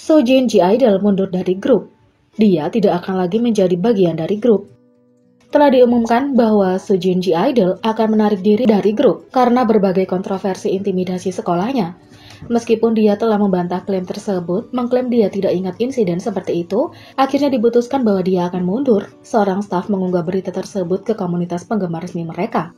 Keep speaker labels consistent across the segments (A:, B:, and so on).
A: Sojin G-Idol mundur dari grup. Dia tidak akan lagi menjadi bagian dari grup. Telah diumumkan bahwa Sojin G-Idol akan menarik diri dari grup karena berbagai kontroversi intimidasi sekolahnya. Meskipun dia telah membantah klaim tersebut, mengklaim dia tidak ingat insiden seperti itu, akhirnya diputuskan bahwa dia akan mundur. Seorang staf mengunggah berita tersebut ke komunitas penggemar resmi mereka.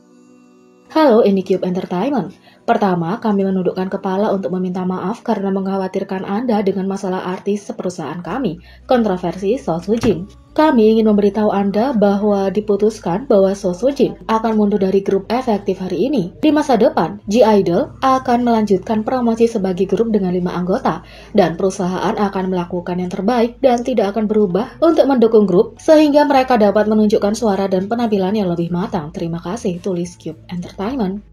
A: Halo, ini Cube Entertainment. Pertama, kami menundukkan kepala untuk meminta maaf karena mengkhawatirkan Anda dengan masalah artis perusahaan kami, kontroversi So Sujin. Kami ingin memberitahu Anda bahwa diputuskan bahwa So Sujin akan mundur dari grup efektif hari ini. Di masa depan, G-Idol akan melanjutkan promosi sebagai grup dengan 5 anggota, dan perusahaan akan melakukan yang terbaik dan tidak akan berubah untuk mendukung grup, sehingga mereka dapat menunjukkan suara dan penampilan yang lebih matang. Terima kasih, tulis Cube Entertainment.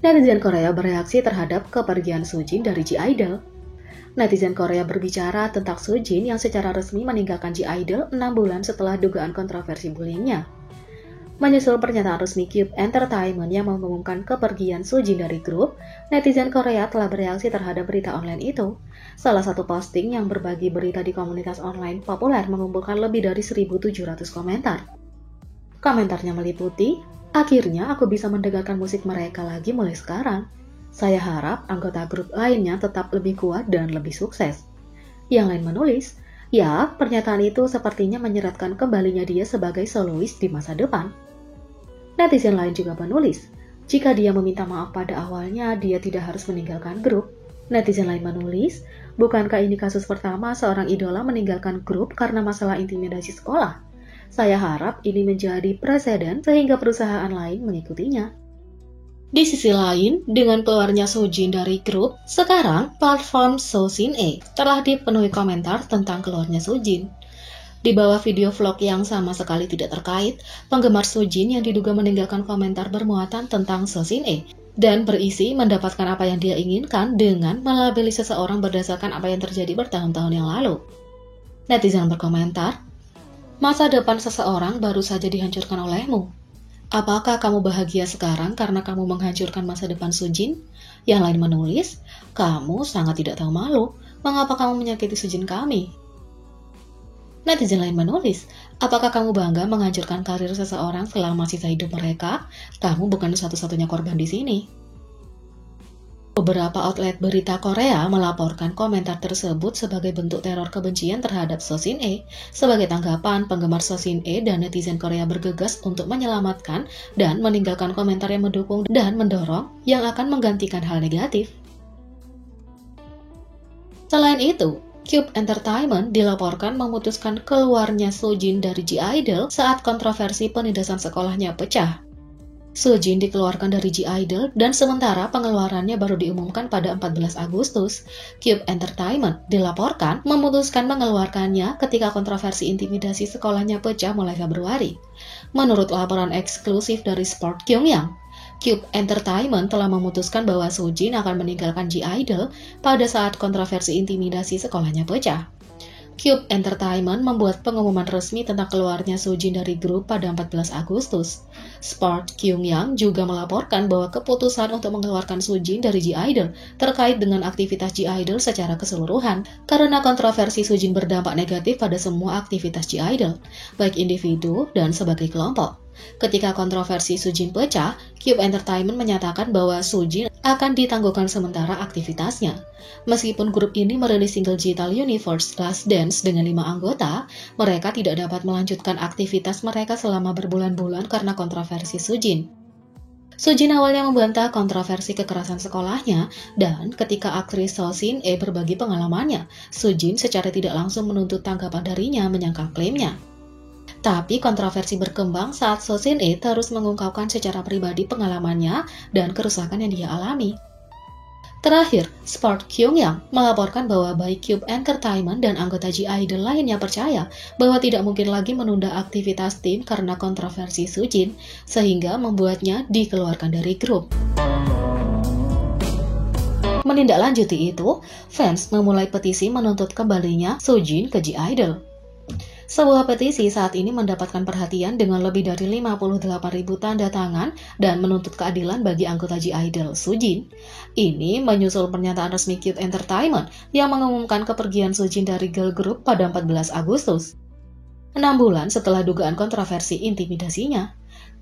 A: Netizen Korea bereaksi terhadap kepergian Sujin dari G-Idol. Netizen Korea berbicara tentang Sujin yang secara resmi meninggalkan G-Idol 6 bulan setelah dugaan kontroversi bullyingnya. Menyusul pernyataan resmi Cube Entertainment yang mengumumkan kepergian Sujin dari grup, netizen Korea telah bereaksi terhadap berita online itu. Salah satu posting yang berbagi berita di komunitas online populer mengumpulkan lebih dari 1.700 komentar. Komentarnya meliputi, "Akhirnya aku bisa mendengarkan musik mereka lagi mulai sekarang. Saya harap anggota grup lainnya tetap lebih kuat dan lebih sukses." Yang lain menulis, "Ya, pernyataan itu sepertinya menyeratkan kembalinya dia sebagai solois di masa depan." Netizen lain juga menulis, "Jika dia meminta maaf pada awalnya, dia tidak harus meninggalkan grup." Netizen lain menulis, "Bukankah ini kasus pertama seorang idola meninggalkan grup karena masalah intimidasi sekolah? Saya harap ini menjadi preseden sehingga perusahaan lain mengikutinya." Di sisi lain, dengan keluarnya Sojin dari grup, sekarang platform Sosin-e telah dipenuhi komentar tentang keluarnya Sojin. Di bawah video vlog yang sama sekali tidak terkait, penggemar Sojin yang diduga meninggalkan komentar bermuatan tentang Sosin-e dan berisi mendapatkan apa yang dia inginkan dengan melabeli seseorang berdasarkan apa yang terjadi bertahun-tahun yang lalu. Netizen berkomentar, "Masa depan seseorang baru saja dihancurkan olehmu. Apakah kamu bahagia sekarang karena kamu menghancurkan masa depan Sujin?" Yang lain menulis, "Kamu sangat tidak tahu malu. Mengapa kamu menyakiti Sujin kami?" Netizen lain menulis, "Apakah kamu bangga menghancurkan karir seseorang selama sisa hidup mereka? Kamu bukan satu-satunya korban di sini." Beberapa outlet berita Korea melaporkan komentar tersebut sebagai bentuk teror kebencian terhadap Sosin-e. Sebagai tanggapan, penggemar Sosin-e dan netizen Korea bergegas untuk menyelamatkan dan meninggalkan komentar yang mendukung dan mendorong yang akan menggantikan hal negatif. Selain itu, Cube Entertainment dilaporkan memutuskan keluarnya Sojin dari G-Idol saat kontroversi penindasan sekolahnya pecah. Sojin dikeluarkan dari G-Idol dan sementara pengeluarannya baru diumumkan pada 14 Agustus. Cube Entertainment dilaporkan memutuskan mengeluarkannya ketika kontroversi intimidasi sekolahnya pecah mulai Februari. Menurut laporan eksklusif dari Sport Pyongyang, Cube Entertainment telah memutuskan bahwa Sojin akan meninggalkan G-Idol pada saat kontroversi intimidasi sekolahnya pecah. Cube Entertainment membuat pengumuman resmi tentang keluarnya Sojin dari grup pada 14 Agustus. Sport Pyongyang juga melaporkan bahwa keputusan untuk mengeluarkan Sojin dari G-Idol terkait dengan aktivitas G-Idol secara keseluruhan karena kontroversi Sojin berdampak negatif pada semua aktivitas G-Idol, baik individu dan sebagai kelompok. Ketika kontroversi Sojin pecah, Cube Entertainment menyatakan bahwa Sojin akan ditangguhkan sementara aktivitasnya. Meskipun grup ini merilis single Digital Universe Last Dance dengan 5 anggota, mereka tidak dapat melanjutkan aktivitas mereka selama berbulan-bulan karena kontroversi Sojin. Sojin awalnya membantah kontroversi kekerasan sekolahnya, dan ketika aktris Sosin-e berbagi pengalamannya, Sojin secara tidak langsung menuntut tanggapan darinya menyangkal klaimnya. Tapi kontroversi berkembang saat Sosin-e terus mengungkapkan secara pribadi pengalamannya dan kerusakan yang dia alami. Terakhir, Sport Pyongyang melaporkan bahwa baik Cube Entertainment dan anggota G-Idol lainnya percaya bahwa tidak mungkin lagi menunda aktivitas tim karena kontroversi Sujin, sehingga membuatnya dikeluarkan dari grup. Menindaklanjuti itu, fans memulai petisi menuntut kembalinya Sujin ke G-Idol. Sebuah petisi saat ini mendapatkan perhatian dengan lebih dari 58.000 tanda tangan dan menuntut keadilan bagi anggota G-Idol Soojin. Ini menyusul pernyataan resmi Cube Entertainment yang mengumumkan kepergian Soojin dari girl group pada 14 Agustus. 6 bulan setelah dugaan kontroversi intimidasinya,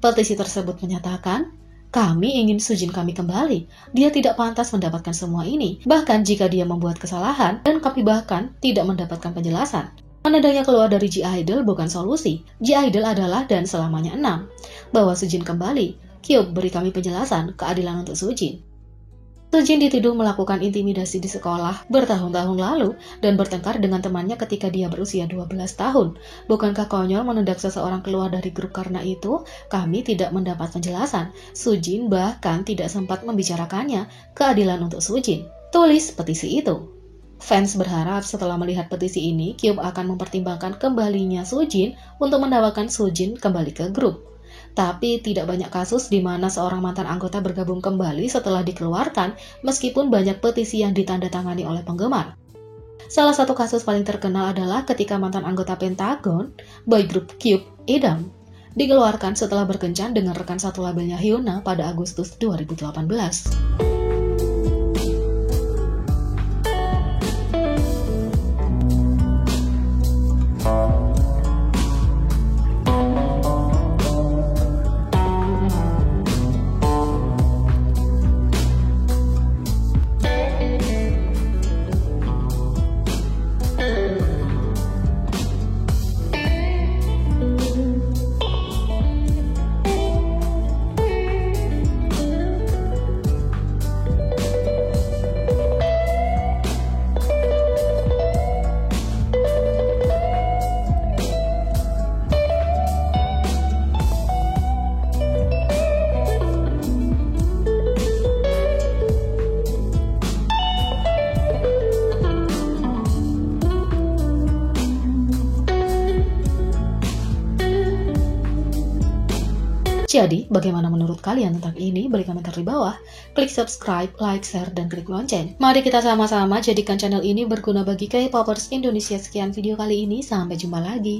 A: petisi tersebut menyatakan, "Kami ingin Soojin kami kembali. Dia tidak pantas mendapatkan semua ini, bahkan jika dia membuat kesalahan, dan kami bahkan tidak mendapatkan penjelasan. Menendangnya keluar dari G-Idol bukan solusi. G-Idol adalah dan selamanya 6. Bahwa Soojin kembali, Cube beri kami penjelasan keadilan untuk Soojin." Soojin dituduh melakukan intimidasi di sekolah bertahun-tahun lalu dan bertengkar dengan temannya ketika dia berusia 12 tahun. Bukankah konyol menendak seseorang keluar dari grup karena itu? Kami tidak mendapat penjelasan. Soojin bahkan tidak sempat membicarakannya. Keadilan untuk Soojin. Tulis petisi itu. Fans berharap setelah melihat petisi ini, Cube akan mempertimbangkan kembalinya Soojin untuk menawarkan Soojin kembali ke grup. Tapi tidak banyak kasus di mana seorang mantan anggota bergabung kembali setelah dikeluarkan, meskipun banyak petisi yang ditandatangani oleh penggemar. Salah satu kasus paling terkenal adalah ketika mantan anggota Pentagon, boy group Cube, Edam, dikeluarkan setelah berkencan dengan rekan satu labelnya Hyuna pada Agustus 2018. Jadi, bagaimana menurut kalian tentang ini? Beri komentar di bawah. Klik subscribe, like, share, dan klik lonceng. Mari kita sama-sama jadikan channel ini berguna bagi K-popers Indonesia. Sekian video kali ini, sampai jumpa lagi.